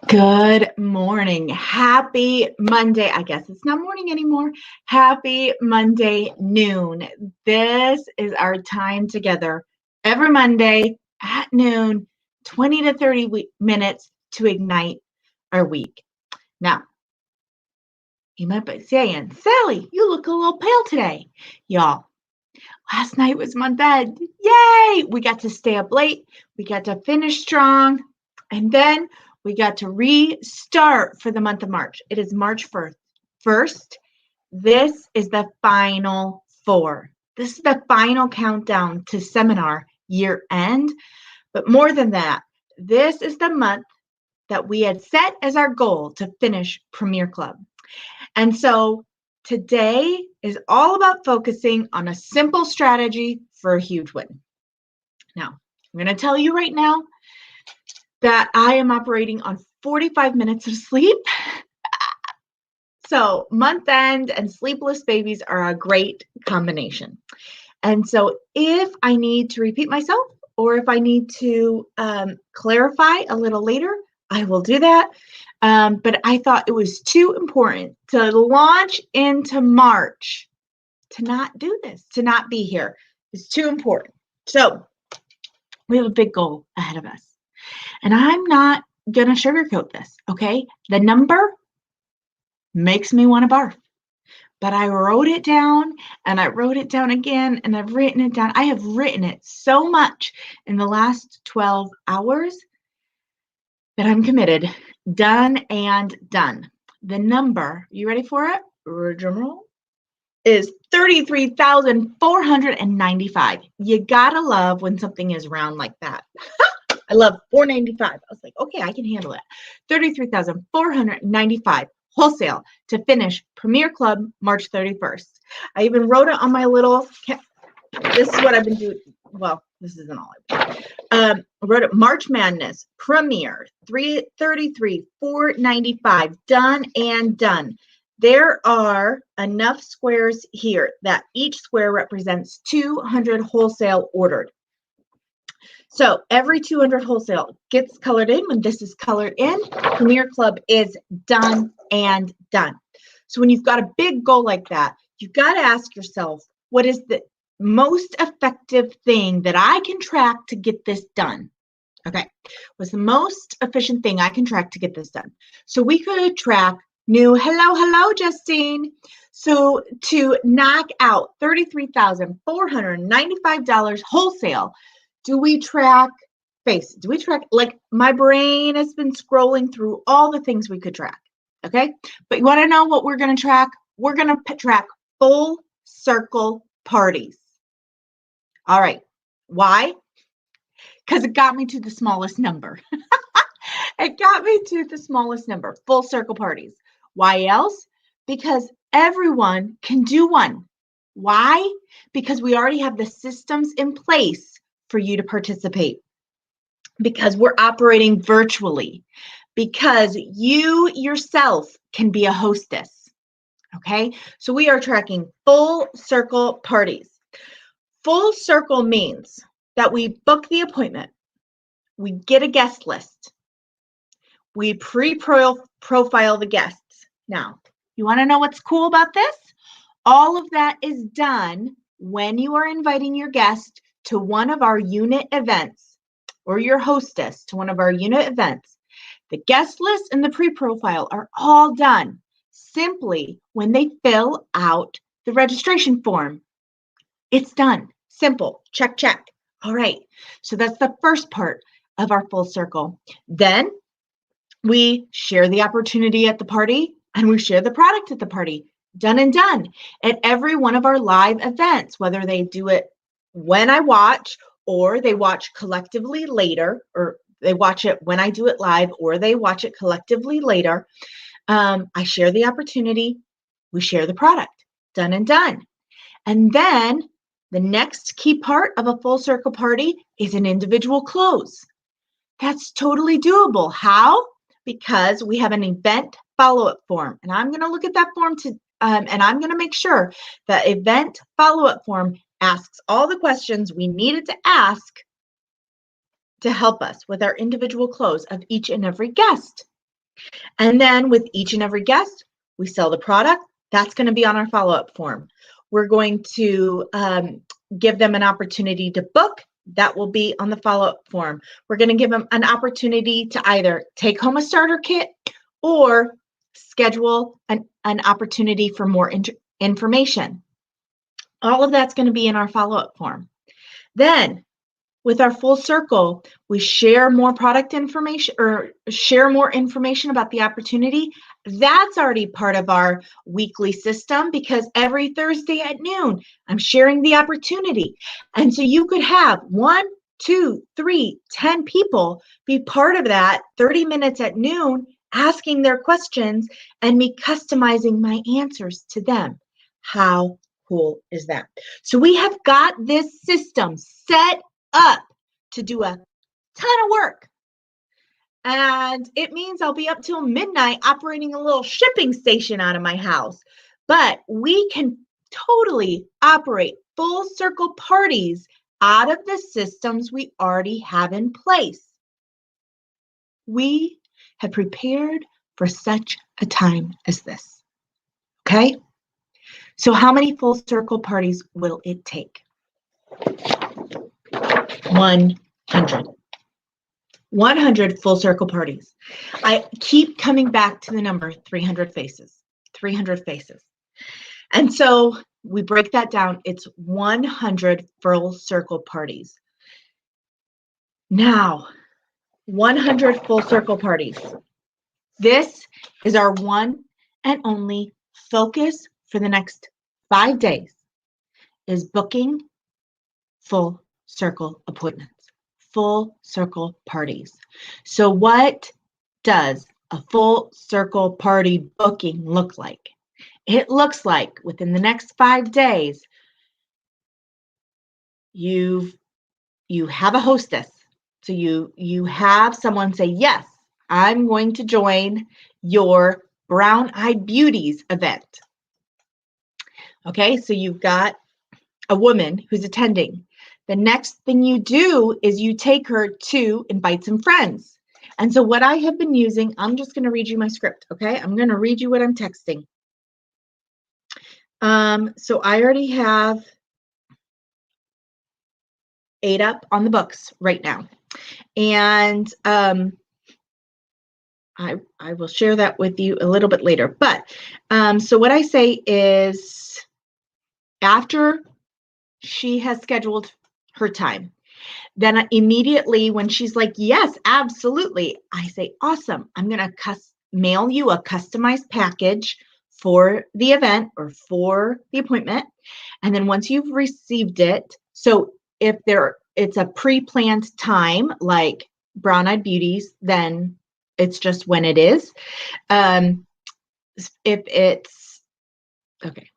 Good morning. Happy Monday. I guess it's not morning anymore. Happy Monday noon. This is our time together every Monday at noon, 20 to 30 minutes to ignite our week. Now, you might be saying, Sally, you look a little pale today. Y'all, last night was month end. Yay! We got to stay up late. We got to finish strong. And then we got to restart for the month of March. It is March 1st. This is the final four. This is the final countdown to seminar year end. But more than that, this is the month that we had set as our goal to finish Premier Club. And so today is all about focusing on a simple strategy for a huge win. Now, I'm going to tell you right now that I am operating on 45 minutes of sleep. So month end and sleepless babies are a great combination. And so if I need to repeat myself or if I need to clarify a little later, I will do that. But I thought it was too important to launch into March to not do this, to not be here. It's too important. So we have a big goal ahead of us. And I'm not going to sugarcoat this, okay? The number makes me want to barf. But I wrote it down and I wrote it down again and I've written it down. I have written it so much in the last 12 hours that I'm committed. Done and done. The number, you ready for it? Drum roll. Is 33,495. You gotta love when something is round like that. I love 495. I was like, okay, I can handle it. 33,495 wholesale to finish Premier Club March 31st. I even wrote it on my little, this is what I've been doing. Well, this isn't all I've done. I wrote it March Madness, Premier, 495, done and done. There are enough squares here that each square represents 200 wholesale ordered. So every 200 wholesale gets colored in. When this is colored in, Premier Club is done and done. So when you've got a big goal like that, you've got to ask yourself, what is the most effective thing that I can track to get this done? Okay, what's the most efficient thing I can track to get this done? So we could track hello, Justine. So to knock out $33,495 wholesale, do we track face? Do we track, like my brain has been scrolling through all the things we could track, okay? But you want to know what we're going to track? We're going to track full circle parties. All right, why? Because it got me to the smallest number. It got me to the smallest number, full circle parties. Why else? Because everyone can do one. Why? Because we already have the systems in place for you to participate. Because we're operating virtually. Because you yourself can be a hostess. Okay? So we are tracking full circle parties. Full circle means that we book the appointment. We get a guest list. We pre-profile the guests. Now, you want to know what's cool about this? All of that is done when you are inviting your guest to one of our unit events or your hostess to one of our unit events. The guest list and the pre-profile are all done simply when they fill out the registration form. It's done. Simple. Check, check. All right. So that's the first part of our full circle. Then we share the opportunity at the party and we share the product at the party. Done and done. At every one of our live events, whether they do it when I watch or they watch collectively later, or they watch it when I do it live or they watch it collectively later, I share the opportunity. We share the product. Done and done. And then the next key part of a full circle party is an individual close. That's totally doable. How? Because we have an event follow-up form. And I'm going to look at that form and I'm going to make sure that event follow-up form asks all the questions we needed to ask to help us with our individual close of each and every guest. And then with each and every guest, we sell the product. That's going to be on our follow-up form. We're going to give them an opportunity to book. That will be on the follow-up form. We're going to give them an opportunity to either take home a starter kit or schedule an opportunity for more information. All of that's going to be in our follow-up form. Then with our full circle, we share more product information or share more information about the opportunity. That's already part of our weekly system because every Thursday at noon, I'm sharing the opportunity. And so you could have 1, 2, 3, 10 people be part of that 30 minutes at noon, asking their questions and me customizing my answers to them. How cool is that? So we have got this system set up to do a ton of work. And it means I'll be up till midnight operating a little shipping station out of my house. But we can totally operate full circle parties out of the systems we already have in place. We have prepared for such a time as this. Okay? So how many full circle parties will it take? 100. 100 full circle parties. I keep coming back to the number 300 faces. 300 faces. And so we break that down. It's 100 full circle parties. Now, 100 full circle parties. This is our one and only focus for the next 5 days is booking full circle appointments, full circle parties. So what does a full circle party booking look like? It looks like within the next 5 days, you have a hostess. So you have someone say, yes, I'm going to join your Brown Eyed Beauties event. Okay, so you've got a woman who's attending. The next thing you do is you take her to invite some friends. And so what I have been using, I'm just going to read you my script, okay? I'm going to read you what I'm texting. So I already have 8 up on the books right now. And I will share that with you a little bit later. But so what I say is after she has scheduled her time, then immediately when she's like, yes, absolutely, I say, awesome. I'm going to mail you a customized package for the event or for the appointment. And then once you've received it, so if it's a pre-planned time like Brown Eyed Beauties, then it's just when it is. If it's, okay,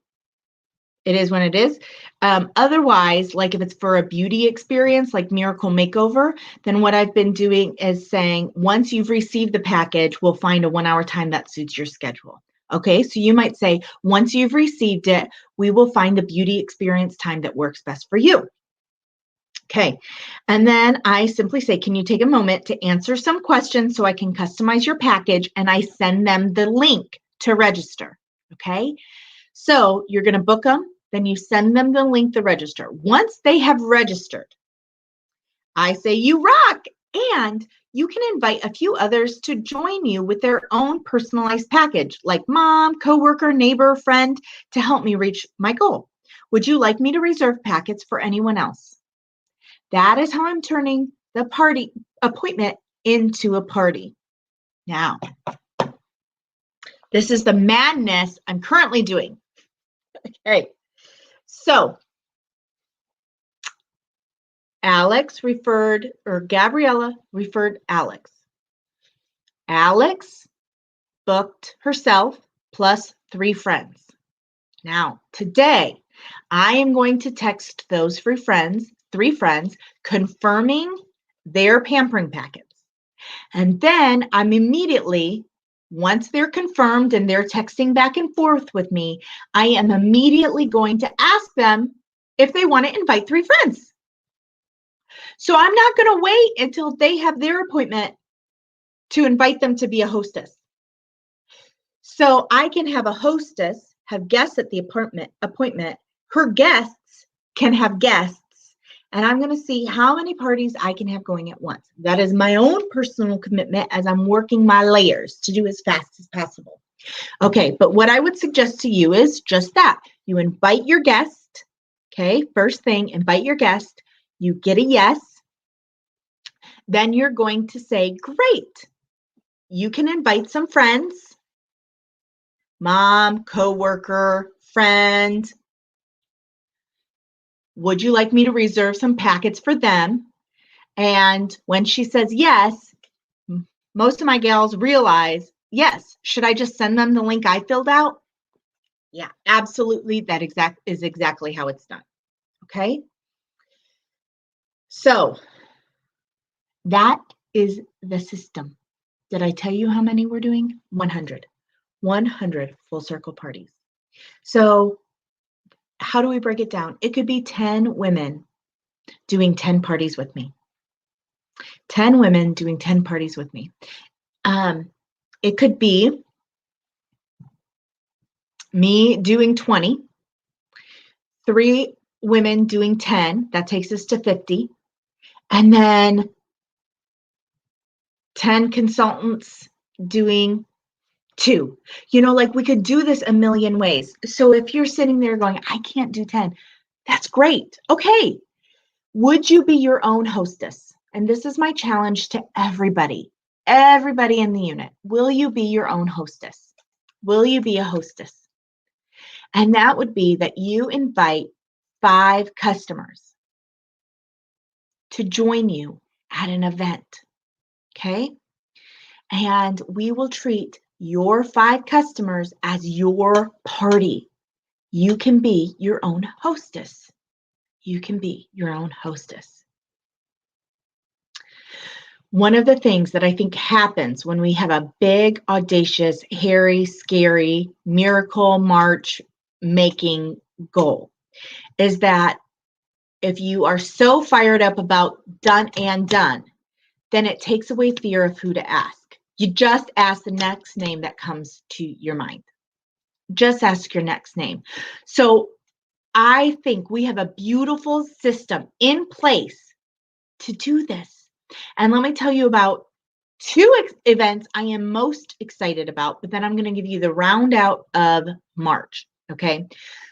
it is when it is. Otherwise, like if it's for a beauty experience like Miracle Makeover, then what I've been doing is saying, once you've received the package, we'll find a 1-hour time that suits your schedule. Okay, so you might say, once you've received it, we will find the beauty experience time that works best for you. Okay, and then I simply say, can you take a moment to answer some questions so I can customize your package, and I send them the link to register. Okay, so you're going to book them, then you send them the link to register. Once they have registered, I say you rock, and you can invite a few others to join you with their own personalized package, like mom, coworker, neighbor, friend, to help me reach my goal. Would you like me to reserve packets for anyone else? That is how I'm turning the party appointment into a party. Now, this is the madness I'm currently doing. Okay, so Gabriella referred Alex. Alex booked herself plus 3 friends. Now, today, I am going to text those 3 friends confirming their pampering packets. And then I'm immediately, once they're confirmed and they're texting back and forth with me, I am immediately going to ask them if they want to invite 3 friends. So I'm not going to wait until they have their appointment to invite them to be a hostess. So I can have a hostess have guests at the appointment. Her guests can have guests, and I'm going to see how many parties I can have going at once. That is my own personal commitment as I'm working my layers to do as fast as possible. Okay, but what I would suggest to you is just that. You invite your guest. Okay, first thing, invite your guest. You get a yes. Then you're going to say, great. You can invite some friends. Mom, coworker, friend. Would you like me to reserve some packets for them? And when she says yes, most of my gals realize, yes, should I just send them the link I filled out? Yeah, absolutely. That is exactly how it's done. Okay. So that is the system. Did I tell you how many we're doing? 100. 100 full circle parties. So how do we break it down? It could be 10 women doing 10 parties with me. 10 women doing 10 parties with me. It could be me doing 20, 3 women doing 10, that takes us to 50, and then 10 consultants doing 2. You know, like we could do this a million ways. So if you're sitting there going, I can't do 10, that's great. Okay. Would you be your own hostess? And this is my challenge to everybody in the unit. Will you be your own hostess? Will you be a hostess? And that would be that you invite 5 customers to join you at an event. Okay. And we will treat your 5 customers as your party. You can be your own hostess. You can be your own hostess. One of the things that I think happens when we have a big, audacious, hairy, scary, miracle March making goal is that if you are so fired up about done, then it takes away fear of who to ask. You just ask the next name that comes to your mind. Just ask your next name. So I think we have a beautiful system in place to do this. And let me tell you about 2 events I am most excited about, but then I'm going to give you the round out of March. Okay.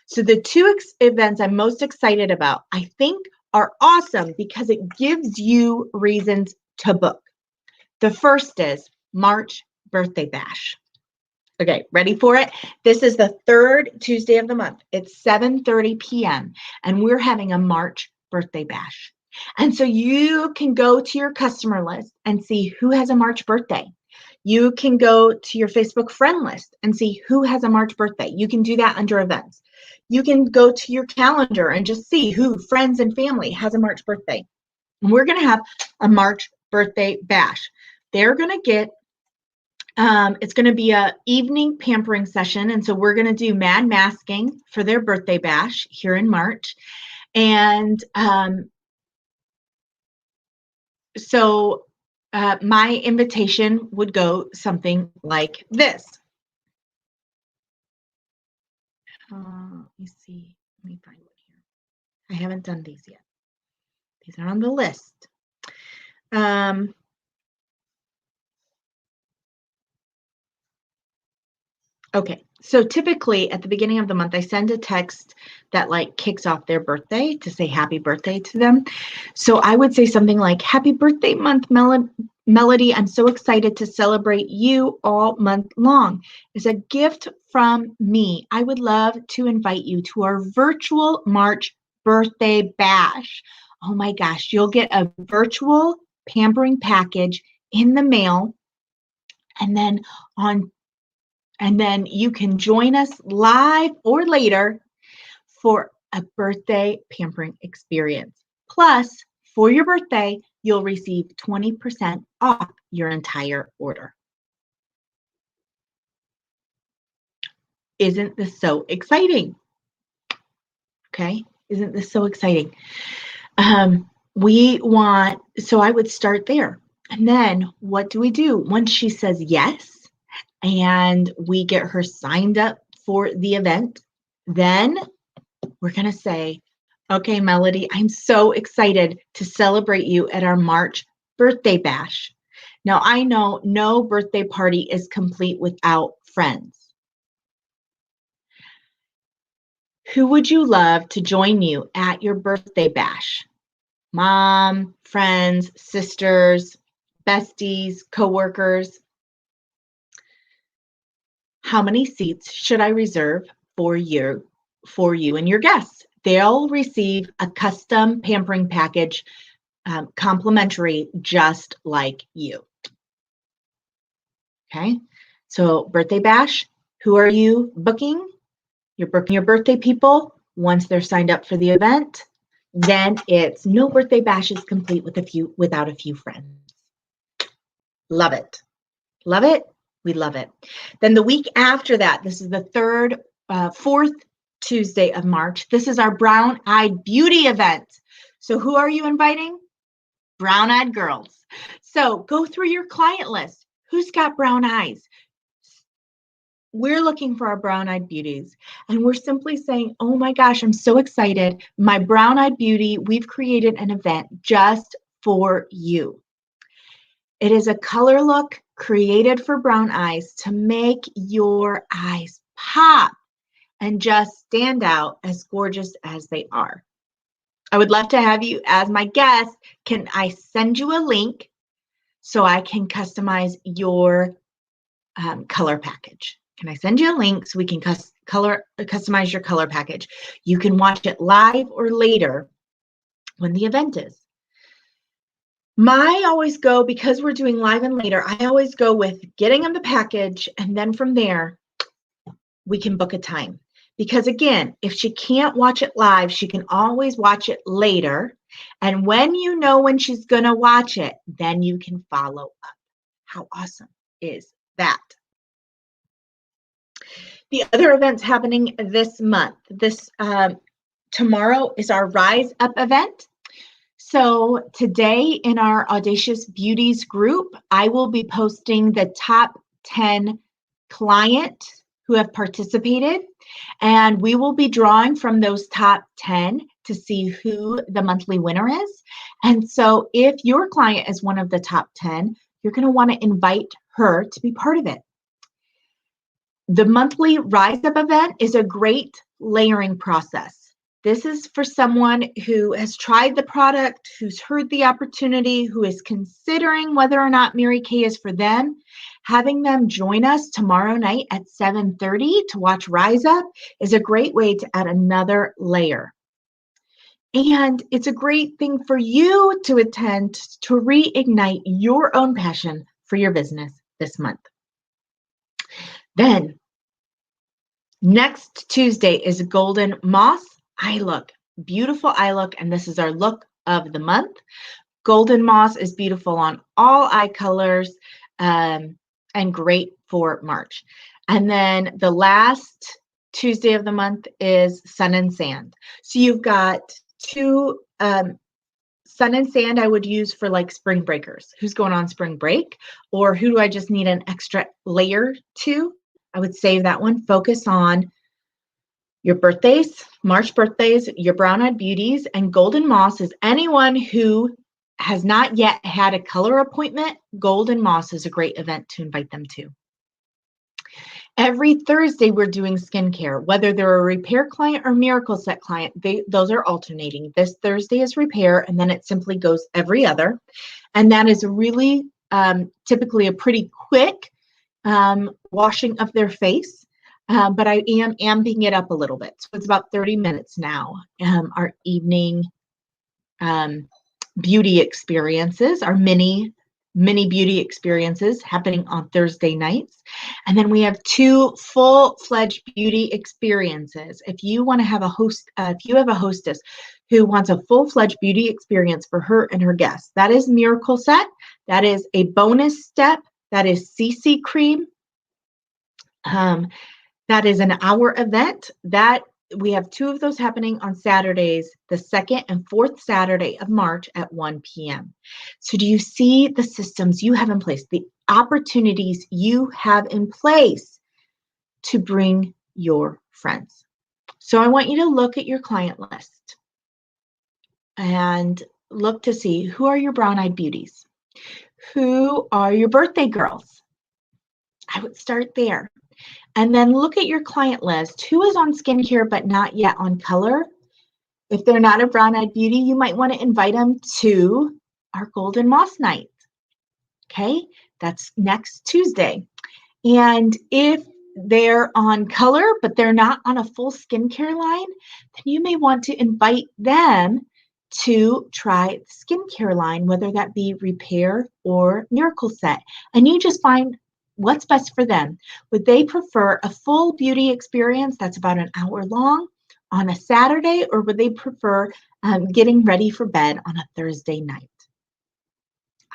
So the 2 events I'm most excited about, I think are awesome because it gives you reasons to book. The first is March Birthday Bash. Okay, ready for it? This is the 3rd Tuesday of the month. It's 7:30 p.m. and we're having a March Birthday Bash. And so you can go to your customer list and see who has a March birthday. You can go to your Facebook friend list and see who has a March birthday. You can do that under events. You can go to your calendar and just see who, friends and family, has a March birthday. And we're going to have a March Birthday Bash. They're going to get it's going to be an evening pampering session. And so we're going to do mad masking for their birthday bash here in March. And so my invitation would go something like this. Let me see. Let me find one here. I haven't done these yet. These are on the list. Okay, so typically at the beginning of the month, I send a text that like kicks off their birthday to say happy birthday to them. So I would say something like, happy birthday month, Melody. I'm so excited to celebrate you all month long. As a gift from me, I would love to invite you to our virtual March Birthday Bash. Oh my gosh, you'll get a virtual pampering package in the mail. And then you can join us live or later for a birthday pampering experience. Plus, for your birthday, you'll receive 20% off your entire order. Isn't this so exciting? Okay, isn't this so exciting? So I would start there. And then what do we do? Once she says yes, and we get her signed up for the event. Then we're going to say, okay, Melody, I'm so excited to celebrate you at our March birthday bash. Now, I know no birthday party is complete without friends. Who would you love to join you at your birthday bash? Mom, friends, sisters, besties, coworkers. How many seats should I reserve for you and your guests? They'll receive a custom pampering package, complimentary, just like you. Okay, so birthday bash, who are you booking? You're booking your birthday people. Once they're signed up for the event, then it's no birthday bash is complete without a few friends. Love it. Love it. We love it. Then the week after that, this is the fourth Tuesday of March. This is our Brown Eyed Beauty event. So who are you inviting? Brown Eyed Girls. So go through your client list. Who's got brown eyes? We're looking for our brown-eyed beauties, and we're simply saying, oh my gosh, I'm so excited. My brown-eyed beauty, we've created an event just for you. It is a color look created for brown eyes to make your eyes pop and just stand out as gorgeous as they are. I would love to have you as my guest. Can I send you a link so I can customize your color package? Can I send you a link so we can customize your color package? You can watch it live or later when the event is. I always go, because we're doing live and later, I always go with getting them the package, and then from there, we can book a time. Because again, if she can't watch it live, she can always watch it later. And when you know when she's going to watch it, then you can follow up. How awesome is that? The other events happening this month. Tomorrow is our Rise Up event. So today in our Audacious Beauties group, I will be posting the top 10 clients who have participated, and we will be drawing from those top 10 to see who the monthly winner is. And so if your client is one of the top 10, you're going to want to invite her to be part of it. The monthly Rise Up event is a great layering process. This is for someone who has tried the product, who's heard the opportunity, who is considering whether or not Mary Kay is for them. Having them join us tomorrow night at 7:30 to watch Rise Up is a great way to add another layer. And it's a great thing for you to attend to reignite your own passion for your business this month. Then, next Tuesday is Golden Moss Eye Look. Beautiful eye look, and this is our look of the month. Golden Moss is beautiful on all eye colors and great for March. And then the last Tuesday of the month is Sun and Sand. So you've got two Sun and Sand I would use for like spring breakers. Who's going on spring break? Or who do I just need an extra layer to? I would save that one. Focus on your birthdays, March birthdays, your brown-eyed beauties, and Golden Moss is anyone who has not yet had a color appointment. Golden Moss is a great event to invite them to. Every Thursday, we're doing skincare, whether they're a repair client or Miracle Set client. Those are alternating. This Thursday is repair, and then it simply goes every other. And that is really typically a pretty quick washing of their face. But I am amping it up a little bit. So it's about 30 minutes now. Our evening beauty experiences, our mini beauty experiences happening on Thursday nights. And then we have 2 full-fledged beauty experiences. If you want to have if you have a hostess who wants a full-fledged beauty experience for her and her guests, that is Miracle Set. That is a bonus step. That is CC Cream. That is an hour event. That we have 2 of those happening on Saturdays, the 2nd and 4th Saturday of March at 1 p.m. So do you see the systems you have in place? opportunities you have in place to bring your friends. So I want you to look at your client list and look to see who are your brown-eyed beauties? Who are your birthday girls? I would start there. And then look at your client list. Who is on skincare but not yet on color? If they're not a brown-eyed beauty, you might want to invite them to our Golden Moss Night. Okay, that's next Tuesday. And if they're on color, but they're not on a full skincare line, then you may want to invite them to try the skincare line, whether that be Repair or Miracle Set. And you just find what's best for them. Would they prefer a full beauty experience that's about an hour long on a Saturday, or would they prefer getting ready for bed on a Thursday night?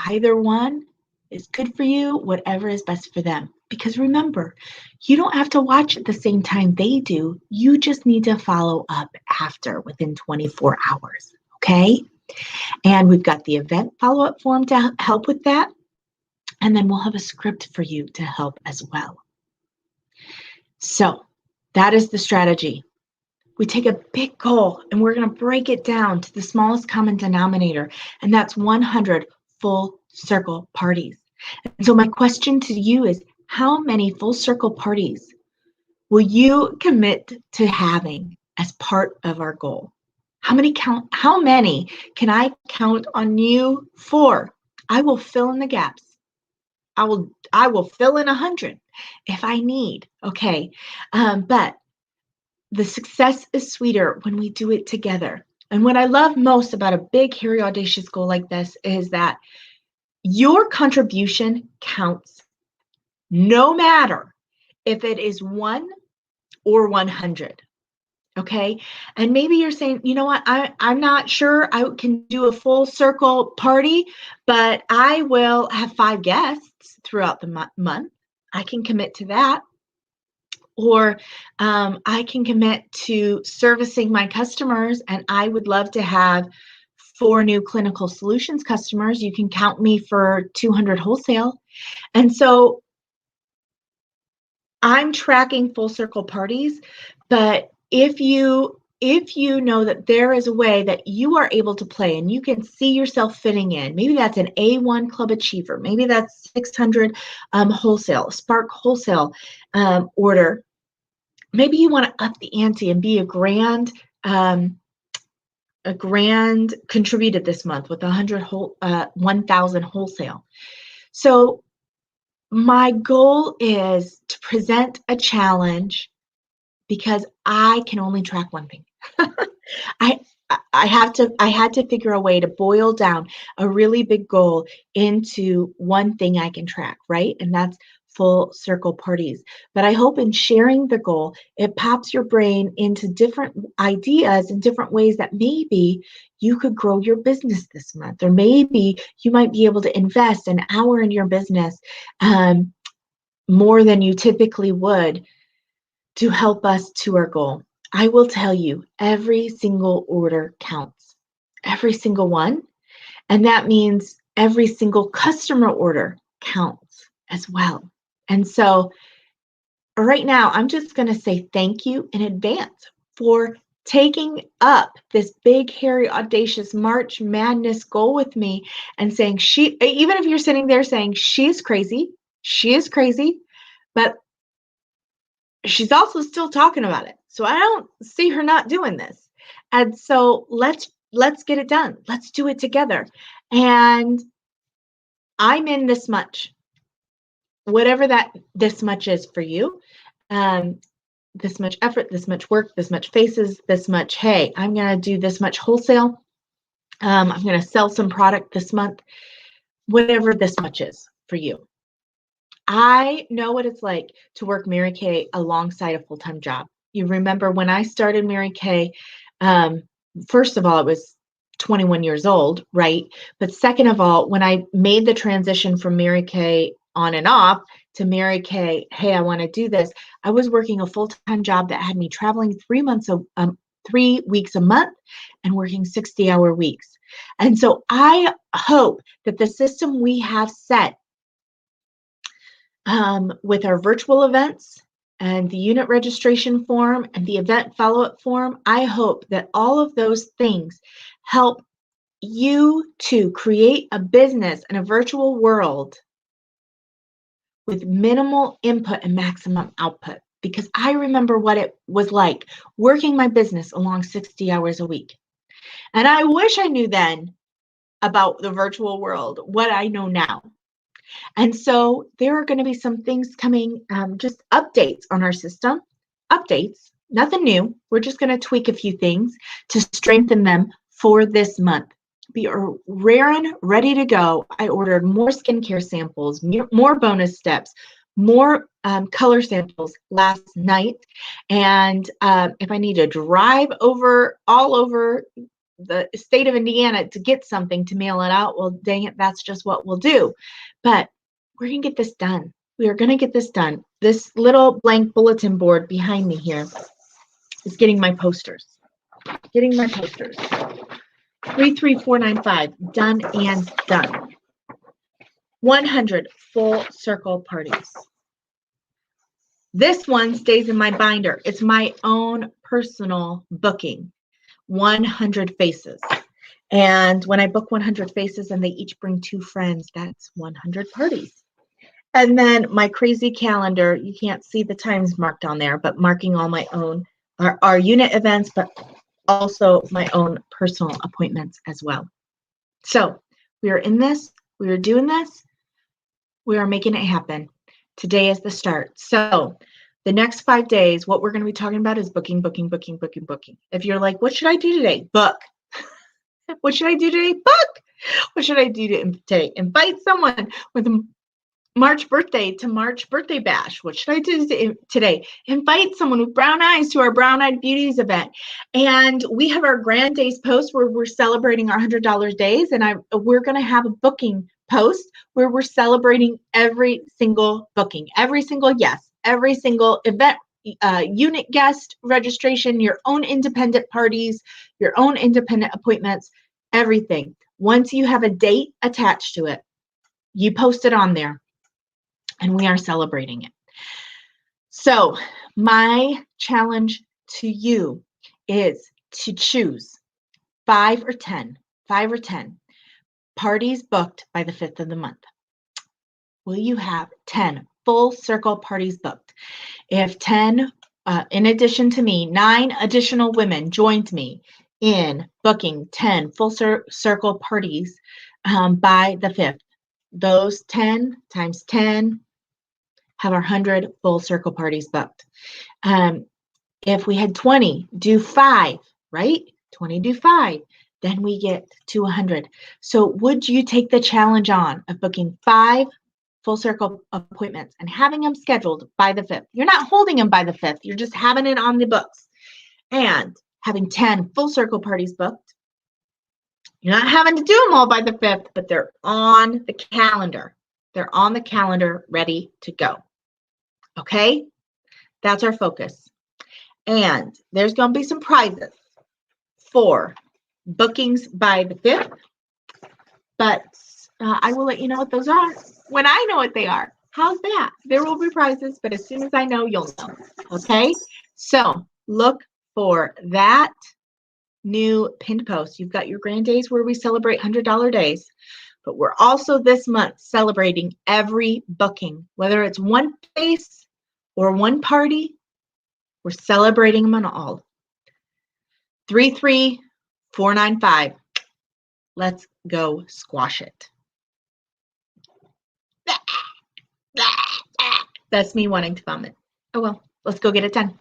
Either one is good for you, whatever is best for them. Because remember, you don't have to watch at the same time they do. You just need to follow up after within 24 hours, okay? And we've got the event follow-up form to help with that. And then we'll have a script for you to help as well. So that is the strategy. We take a big goal and we're going to break it down to the smallest common denominator, and that's 100 full circle parties. And so my question to you is, how many full circle parties will you commit to having as part of our goal? How many can I count on you for? I will fill in the gaps. I will fill in 100 if I need. Okay. But the success is sweeter when we do it together. And what I love most about a big, hairy, audacious goal like this is that your contribution counts, no matter if it is 1 or 100. Okay. And maybe you're saying, you know what, I'm not sure I can do a full circle party, but I will have 5 guests throughout the month. I can commit to that. Or I can commit to servicing my customers, and I would love to have 4 new clinical solutions customers. You can count me for 200 wholesale. And so I'm tracking full circle parties, but if you know that there is a way that you are able to play and you can see yourself fitting in, maybe that's an A1 Club Achiever, maybe that's 600 wholesale, Spark wholesale order. Maybe you want to up the ante and be a grand contributed this month with 1,000 wholesale. So my goal is to present a challenge because I can only track one thing. I had to figure a way to boil down a really big goal into one thing I can track, right? And that's full circle parties. But I hope in sharing the goal, it pops your brain into different ideas and different ways that maybe you could grow your business this month, or maybe you might be able to invest an hour in your business more than you typically would to help us to our goal. I will tell you, every single order counts, every single one. And that means every single customer order counts as well. And so right now, I'm just going to say thank you in advance for taking up this big, hairy, audacious March Madness goal with me and saying even if you're sitting there saying she is crazy, but she's also still talking about it. So I don't see her not doing this. And so let's get it done. Let's do it together. And I'm in this much, whatever this much is for you. This much effort, this much work, this much faces, this much, hey, I'm going to do this much wholesale. I'm going to sell some product this month, whatever this much is for you. I know what it's like to work Mary Kay alongside a full-time job. You remember when I started Mary Kay, first of all, it was 21 years old, right? But second of all, when I made the transition from Mary Kay on and off to Mary Kay, hey, I want to do this, I was working a full-time job that had me traveling 3 weeks a month and working 60-hour weeks. And so I hope that the system we have set with our virtual events and the unit registration form and the event follow-up form. I hope that all of those things help you to create a business in a virtual world with minimal input and maximum output. Because I remember what it was like working my business along 60 hours a week. And I wish I knew then about the virtual world, what I know now. And so there are going to be some things coming, just updates on our system, updates, nothing new. We're just going to tweak a few things to strengthen them for this month. We are raring, ready to go. I ordered more skincare samples, more bonus steps, more color samples last night. And if I need to drive all over the state of Indiana to get something to mail it out, well, dang it, that's just what we'll do. But we're going to get this done. We are going to get this done. This little blank bulletin board behind me here is getting my posters. 33495, done and done. 100 full circle parties. This one stays in my binder. It's my own personal booking. 100 faces. And when I book 100 faces and they each bring 2 friends, that's 100 parties. And then my crazy calendar, you can't see the times marked on there, but marking all my own, our unit events, but also my own personal appointments as well. So we are in this, we are doing this, we are making it happen. Today is the start. So the next 5 days, what we're going to be talking about is booking, booking, booking, booking, booking. If you're like, what should I do today? Book. What should I do today? Book. What should I do today? Invite someone with a March birthday to March birthday bash. What should I do today? Invite someone with brown eyes to our Brown Eyed Beauties event. And we have our Grand Days post where we're celebrating our $100 days. And we're going to have a booking post where we're celebrating every single booking, every single yes, every single event, unit guest registration, your own independent parties, your own independent appointments, everything. Once you have a date attached to it, you post it on there and we are celebrating it. So my challenge to you is to choose 5 or 10 parties booked by the 5th of the month. Will you have 10 full circle parties booked? If 10, in addition to me, 9 additional women joined me in booking 10 full circle parties by the 5th, those 10 times 10 have our 100 full circle parties booked. If we had 20, do 5, right? 20 do 5, then we get to 100. So would you take the challenge on of booking 5 full circle appointments and having them scheduled by the 5th? You're not holding them by the 5th. You're just having it on the books. And having 10 full circle parties booked. You're not having to do them all by the 5th, but they're on the calendar. They're on the calendar ready to go. Okay? That's our focus. And there's going to be some prizes for bookings by the 5th. But I will let you know what those are when I know what they are. How's that? There will be prizes, but as soon as I know, you'll know. Okay? So look for that new pinned post. You've got your Grand Days where we celebrate $100 days, but we're also this month celebrating every booking, whether it's one face or one party, we're celebrating them on all. 33495. Let's go squash it. That's me wanting to vomit. Oh well, let's go get it done.